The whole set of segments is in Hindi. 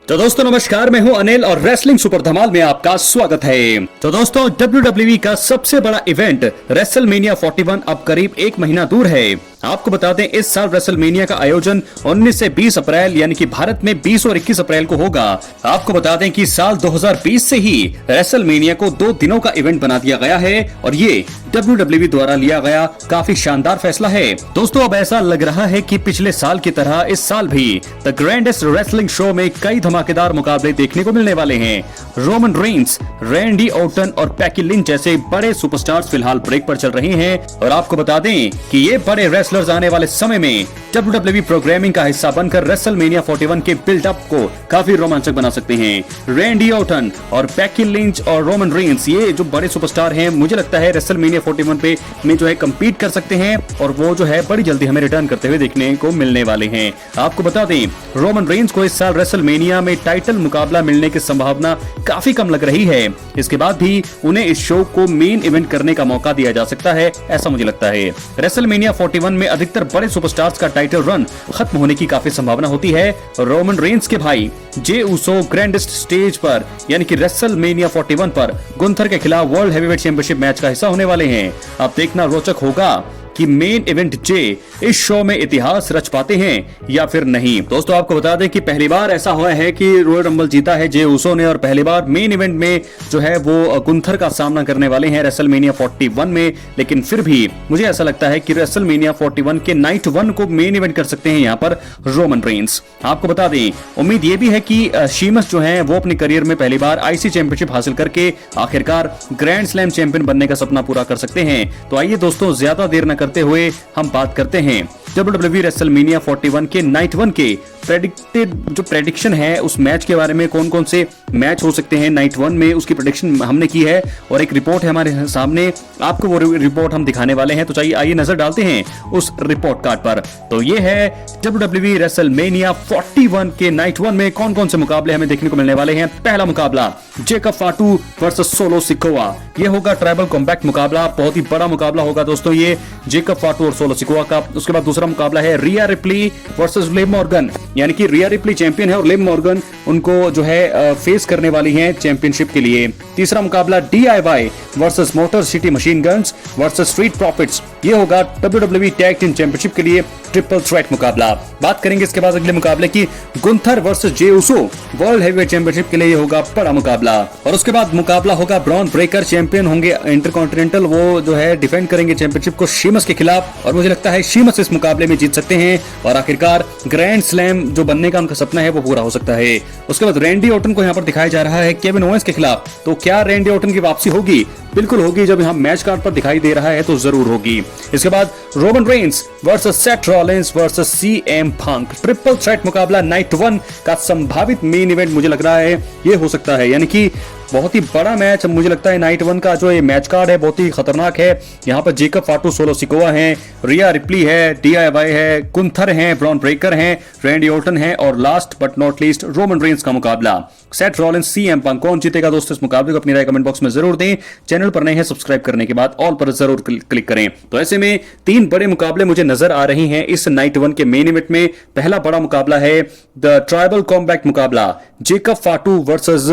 तो दोस्तों नमस्कार, मैं हूं अनिल और रेसलिंग सुपर धमाल में आपका स्वागत है। तो दोस्तों WWE का सबसे बड़ा इवेंट रेसलमेनिया 41 अब करीब एक महीना दूर है। आपको बता दें इस साल रेसलमेनिया का आयोजन 19 से 20 अप्रैल यानी कि भारत में 20 और 21 अप्रैल को होगा। आपको बता दें कि साल 2020 से ही रेसलमेनिया को 2 दिनों का इवेंट बना दिया गया है और ये WWE द्वारा लिया गया काफी शानदार फैसला है। दोस्तों अब ऐसा लग रहा है कि पिछले साल की तरह इस साल भी द ग्रैंडेस्ट रेसलिंग शो में कई धमाकेदार मुकाबले देखने को मिलने वाले हैं। रोमन रेंस, रैंडी ऑर्टन और बेकी लिंच जैसे बड़े सुपरस्टार्स फिलहाल ब्रेक पर चल रहे हैं और आपको बता दें कि ये बड़े रेसलर्स आने वाले समय में WWE प्रोग्रामिंग का हिस्सा बनकर रेसलमेनिया 41 के बिल्डअप को काफी रोमांचक बना सकते हैं। रैंडी ऑर्टन और बेकी लिंच और रोमन रेंस ये जो बड़े सुपरस्टार हैं, मुझे लगता है रेसलमेनिया 41 पे में जो है कम्पीट कर सकते हैं और वो जो है बड़ी जल्दी हमें रिटर्न करते हुए देखने को मिलने वाले हैं। आपको बता दें रोमन रेंस को इस साल रेसलमेनिया में टाइटल मुकाबला मिलने की संभावना काफी कम लग रही है। इसके बाद भी उन्हें इस शो को मेन इवेंट करने का मौका दिया जा सकता है, ऐसा मुझे लगता है। रेसलमेनिया 41 में अधिकतर बड़े सुपरस्टार्स का टाइटल रन खत्म होने की काफी संभावना होती है। रोमन रेंस के भाई जे उसो ग्रैंडेस्ट स्टेज पर यानी कि रेसलमेनिया 41 पर गुंथर के खिलाफ वर्ल्ड हेवीवेट चैंपियनशिप मैच का हिस्सा होने वाले हैं। अब देखना रोचक होगा कि मेन इवेंट जे इस शो में इतिहास रच पाते हैं या फिर नहीं। दोस्तों आपको बता दें कि पहली बार ऐसा हुआ है कि रॉयल रंबल जीता है जे उसो ने और पहली बार मेन इवेंट में जो है वो गुंथर का सामना करने वाले हैं रेसलमेनिया 41 में। लेकिन फिर भी मुझे ऐसा लगता है कि रेसलमेनिया 41 के नाइट 1 को मेन इवेंट कर सकते हैं यहाँ पर रोमन रेंस। आपको बता दें उम्मीद ये भी है कि शीमस जो है वो अपने करियर में पहली बार आईसी चैंपियनशिप हासिल करके आखिरकार ग्रैंड स्लैम चैंपियन बनने का सपना पूरा कर सकते हैं। तो आइए दोस्तों ज्यादा देर न करते हुए हम बात करते हैं WWE रेसलमेनिया 41 के नाइट 1 के प्रेडिक्टेड जो प्रेडिक्शन है उस मैच के बारे में। कौन कौन से मैच हो सकते हैं नाइट 1 में, उसकी प्रेडिक्शन हमने की है और एक रिपोर्ट है हमारे सामने, आपको वो रिपोर्ट हम दिखाने वाले हैं। तो चाहिए आइए नजर डालते हैं उस रिपोर्ट कार्ड पर। तो ये है WWE रेसलमेनिया 41 के नाइट 1 में कौन कौन से मुकाबले हमें देखने को मिलने वाले हैं। पहला मुकाबला जेकब फाटू वर्सेस सोलो सिकोआ, ये होगा ट्राइबल कॉम्बैट मुकाबला, बहुत ही बड़ा मुकाबला होगा दोस्तों ये जेकब फाटू और सोलो सिकोआ का। उसके बाद दूसरा मुकाबला है रिया रिप्ली वर्सेस लिव मॉर्गन, यानी कि रिया रिप्ली चैंपियन है और लिव मॉर्गन उनको जो है फेस करने वाली हैं चैंपियनशिप के लिए। तीसरा मुकाबला DIY versus motor city machine guns versus street profits, ये होगा WWE टैग टीम चैंपियनशिप के लिए ट्रिपल थ्रेट मुकाबला। बात करेंगे इसके बाद अगले मुकाबले की, गुंथर वर्सेस जे उसो वर्ल्ड हेवीवेट चैंपियनशिप के लिए ये होगा बड़ा मुकाबला। और उसके बाद मुकाबला होगा ब्रॉन ब्रेकर, चैंपियन होंगे इंटरकॉन्टिनेंटल, वो जो है डिफेंड करेंगे चैंपियनशिप को शीमस के खिलाफ और मुझे लगता है शीमस इस मुकाबले में जीत सकते हैं और आखिरकार ग्रैंड स्लैम जो बनने का उनका सपना है वो पूरा हो सकता है। उसके बाद रैंडी ऑर्टन को यहाँ पर दिखाया जा रहा है केविन ओवेंस के खिलाफ। तो क्या रैंडी ऑर्टन की वापसी होगी? बिल्कुल होगी, जब यहाँ मैच कार्ड पर दिखाई दे रहा है तो जरूर होगी। इसके बाद Roman Reigns versus Seth Rollins versus CM पंक, ट्रिपल थ्रेट मुकाबला नाइट 1 का संभावित मेन इवेंट मुझे लग रहा है ये हो सकता है, यानी कि बहुत ही बड़ा मैच मुझे लगता है। नाइट 1 का जो ये मैच कार्ड है बहुत ही खतरनाक है। यहाँ पर जेकब फाटू, सोलो सिकोआ है, रिया रिप्ली है, DIY है, गुंथर है, ब्रॉन ब्रेकर है, रैंडी ऑर्टन है और last but not least Roman Reigns का मुकाबला सेथ रॉलिंस CM पंक। कौन जीतेगा दोस्तों इस मुकाबले को अपनी राय कमेंट बॉक्स में जरूर दें। चैनल पर नए हैं सब्सक्राइब करने के बाद ऑल पर जरूर क्लिक करें। तो ऐसे में 3 बड़े मुकाबले मुझे नजर आ रही हैं इस नाइट 1 के मेन इवेंट में। पहला बड़ा मुकाबला है द ट्राइबल कॉम्बैट मुकाबला, जेकब फाटू वर्सेस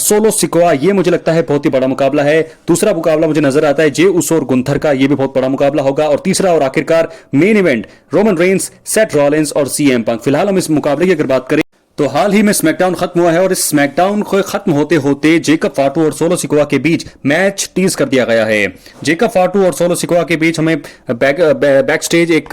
सोलो सिकोआ, ये मुझे लगता है बहुत ही बड़ा मुकाबला है। दूसरा मुकाबला मुझे नजर आता है जे उसो और गुंथर का, ये भी बहुत बड़ा मुकाबला होगा। और तीसरा और आखिरकार main event Roman Reigns, Seth Rollins और CM पंक। फिलहाल हम इस मुकाबले की अगर बात करें तो हाल ही में स्मैकडाउन खत्म हुआ है और इस स्मैकडाउन को खत्म होते होते जेकब फाटू और सोलो सिकोआ के बीच मैच टीज कर दिया गया है। जेकब फाटू और सोलो सिकोआ के बीच हमें बैक स्टेज एक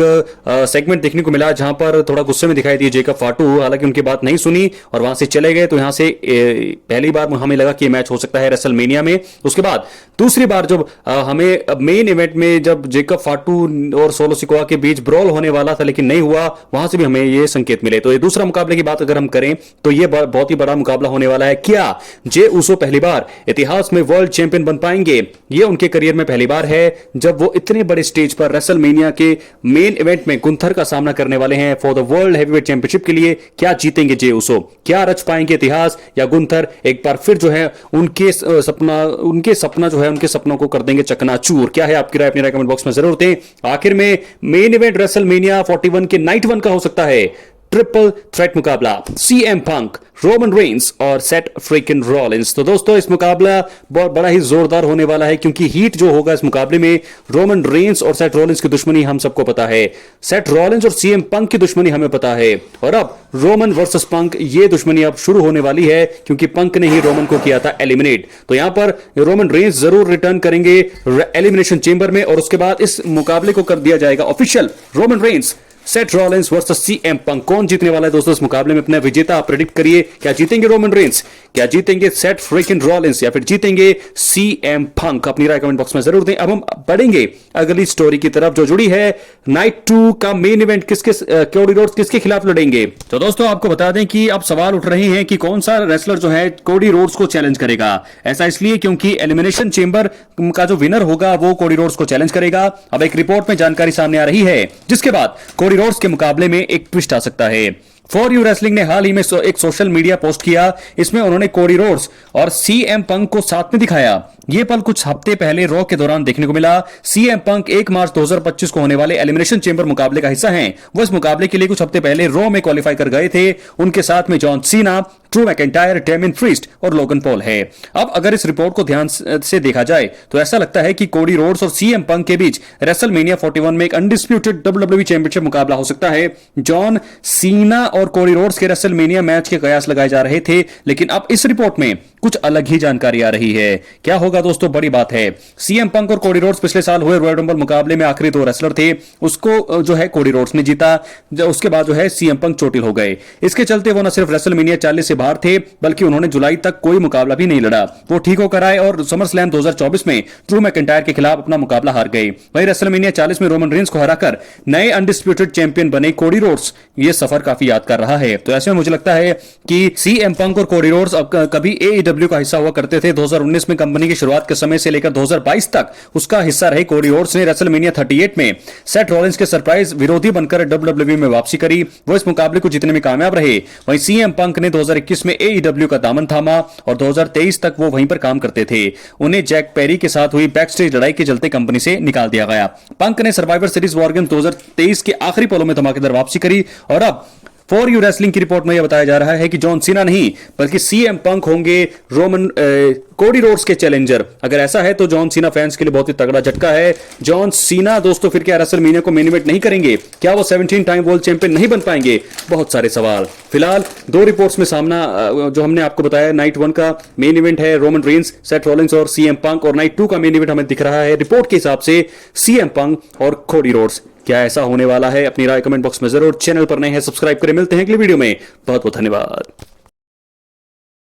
सेगमेंट देखने को मिला जहां पर थोड़ा गुस्से में दिखाई दिए जेकब फाटू, हालांकि उनकी बात नहीं सुनी और वहां से चले गए। तो यहां से पहली बार हमें लगा कि मैच हो सकता है रेसलमेनिया में। उसके बाद दूसरी बार जब हमें मेन इवेंट में जब जेकब फाटू और सोलो सिकोआ के बीच ब्रॉल होने वाला था लेकिन नहीं हुआ, वहां से भी हमें ये संकेत मिले। तो ये दूसरा मुकाबले की बात अगर हम करें तो ये बहुत ही बड़ा मुकाबला होने वाला है। क्या जे उसो पहली बार इतिहास में वर्ल्ड चैंपियन बन पाएंगे? ये उनके करियर में पहली बार है जब वो इतने बड़े स्टेज पर रेसलमेनिया के मेन इवेंट में गुंथर का सामना करने वाले हैं for the world heavyweight championship के लिए। क्या जीतेंगे जे उसो? क्या रच पाएंगे इतिहास या गुंथर एक बार फिर जो है उनके सपना जो है उनके सपनों को कर देंगे चकनाचूर? क्या है आपकी राय? अपनी राय कमेंट बॉक्स में जरूर दें। आखिर में मेन इवेंट रेसलमेनिया 41 के नाइट 1 का हो सकता है ट्रिपल थ्रेट मुकाबला सीएम पंक, रोमन रेंस और सेट फ्रीकिन रॉलिंस। तो दोस्तों इस मुकाबला बहुत बड़ा ही जोरदार होने वाला है, क्योंकि हीट जो होगा इस मुकाबले में, रोमन रेंस और सेट रॉलिंस की दुश्मनी हम सबको पता है, सेट रॉलिंस और सीएम पंक की दुश्मनी हमें पता है, और अब रोमन वर्सेस पंक ये दुश्मनी अब शुरू होने वाली है, क्योंकि पंक ने ही रोमन को किया था एलिमिनेट। तो यहां पर रोमन रेंस जरूर रिटर्न करेंगे एलिमिनेशन चेंबर में, और उसके बाद इस मुकाबले को कर दिया जाएगा official. Roman Reigns, set Rollins versus CM Punk, कौन जीतने वाला है दोस्तों इस मुकाबले में? अपना विजेता आप प्रेडिक्ट करिए। क्या जीतेंगे रोमन रेंस, क्या जीतेंगे सेट फ्रीकिन रॉलिंस, या फिर जीतेंगे सीएम पंक? अपनी राय कमेंट बॉक्स में जरूर दें। अब हम बढ़ेंगे अगली स्टोरी की तरफ जो जुड़ी है नाइट 2 का मेन इवेंट, कोडी रोड्स किसके खिलाफ लड़ेंगे। तो दोस्तों आपको बता दें कि अब सवाल उठ रहे हैं कि कौन सा रेसलर जो है कोडी रोड्स को चैलेंज करेगा। ऐसा इसलिए क्योंकि एलिमिनेशन चेंबर का जो विनर होगा वो कोडी रोड्स को चैलेंज करेगा। अब एक रिपोर्ट में जानकारी सामने आ रही है, जिसके बाद कोडी रोड्स के मुकाबले में एक ट्विस्ट आ सकता है। फॉर यू रेसलिंग ने हाल ही में एक सोशल मीडिया पोस्ट किया। इसमें उन्होंने कोडी रोड्स और सीएम पंक को साथ में दिखाया। यह पल कुछ हफ्ते पहले रॉ के दौरान देखने को मिला। सीएम पंक 1 मार्च 2025 को होने वाले एलिमिनेशन चेंबर मुकाबले का हिस्सा हैं। वो इस मुकाबले के लिए कुछ हफ्ते पहले रॉ में क्वालिफाई कर गए थे। उनके साथ में John Cena, Drew McIntyre, डेमिन priest और लोगन पॉल है। अब अगर इस रिपोर्ट को ध्यान से देखा जाए तो ऐसा लगता है कि कोडी रोड्स और सीएम पंक के बीच रेसलमेनिया 41 में एक अनडिस्प्यूटेड WWE चैंपियनशिप मुकाबला हो सकता है। जॉन सीना और कोडी रोड्स के रेसलमेनिया मैच के कयास लगाए जा रहे थे, लेकिन अब इस रिपोर्ट में कुछ अलग ही जानकारी आ रही है। क्या होगा दोस्तों, बड़ी बात है। सीएम पंक और कोडी रोड्स पिछले साल हुए रॉयल रंबल मुकाबले में आखिरी 2 रेसलर थे। उसको जो है कोडी रोड्स ने जीता, उसके बाद जो है सीएम पंक चोटिल हो गए। इसके चलते वो न सिर्फ रेसलमेनिया 40 से बाहर थे, बल्कि उन्होंने जुलाई तक कोई मुकाबला भी नहीं लड़ा। वो ठीक होकर आए और समर स्लैम 2024 में ड्रू मैकिंटायर के खिलाफ अपना मुकाबला हार गए। वहीं रेसलमेनिया 40 में रोमन रेंस को हराकर नए अनडिस्प्यूटेड चैंपियन बने कोडी रोड्स। ये सफर काफी याद कर रहा है। तो ऐसे में मुझे लगता है कि सीएम पंक और कोडी रोड्स कभी AEW का हिस्सा हुआ करते थे। 2019 में कंपनी की शुरुआत के समय से लेकर 2022 तक उसका हिस्सा रहे। कोडी रोड्स ने रेसलमेनिया 38 में सेट रॉलिंस के सरप्राइज विरोधी बनकर WWE में वापसी करी। वो इस मुकाबले को जीतने में कामयाब रहे। वहीं सीएम पंक ने 2021 में AEW का दामन थामा और 2023 तक वो वहीं पर काम करते थे। उन्हें जैक पेरी के साथ हुई बैकस्टेज लड़ाई के चलते कंपनी से निकाल दिया गया। पंक ने सर्वाइवर सीरीज वॉर गेम्स 2023 के आखिरी पलों में धमाकेदार वापसी करी, और अब फॉर यू रेसलिंग की रिपोर्ट में यह बताया जा रहा है कि जॉन सीना नहीं बल्कि सीएम पंक होंगे कोडी रोड्स के चैलेंजर। अगर ऐसा है तो जॉन सीना फैंस के लिए बहुत ही तगड़ा झटका है। जॉन सीना दोस्तों फिर क्या रेसलमेनिया को मेन इवेंट नहीं करेंगे? क्या वो 17 टाइम वर्ल्ड चैंपियन नहीं बन पाएंगे? बहुत सारे सवाल। फिलहाल 2 रिपोर्ट्स में सामना जो हमने आपको बताया, नाइट 1 का मेन इवेंट है रोमन रेंस, सेट रॉलिंस और सीएम पंक, और नाइट 2 का मेन इवेंट हमें दिख रहा है रिपोर्ट के हिसाब से सीएम पंक और कोडी रोड्स। क्या ऐसा होने वाला है? अपनी राय कमेंट बॉक्स में जरूर। चैनल पर नए हैं सब्सक्राइब करें। मिलते हैं अगली वीडियो में। बहुत बहुत धन्यवाद।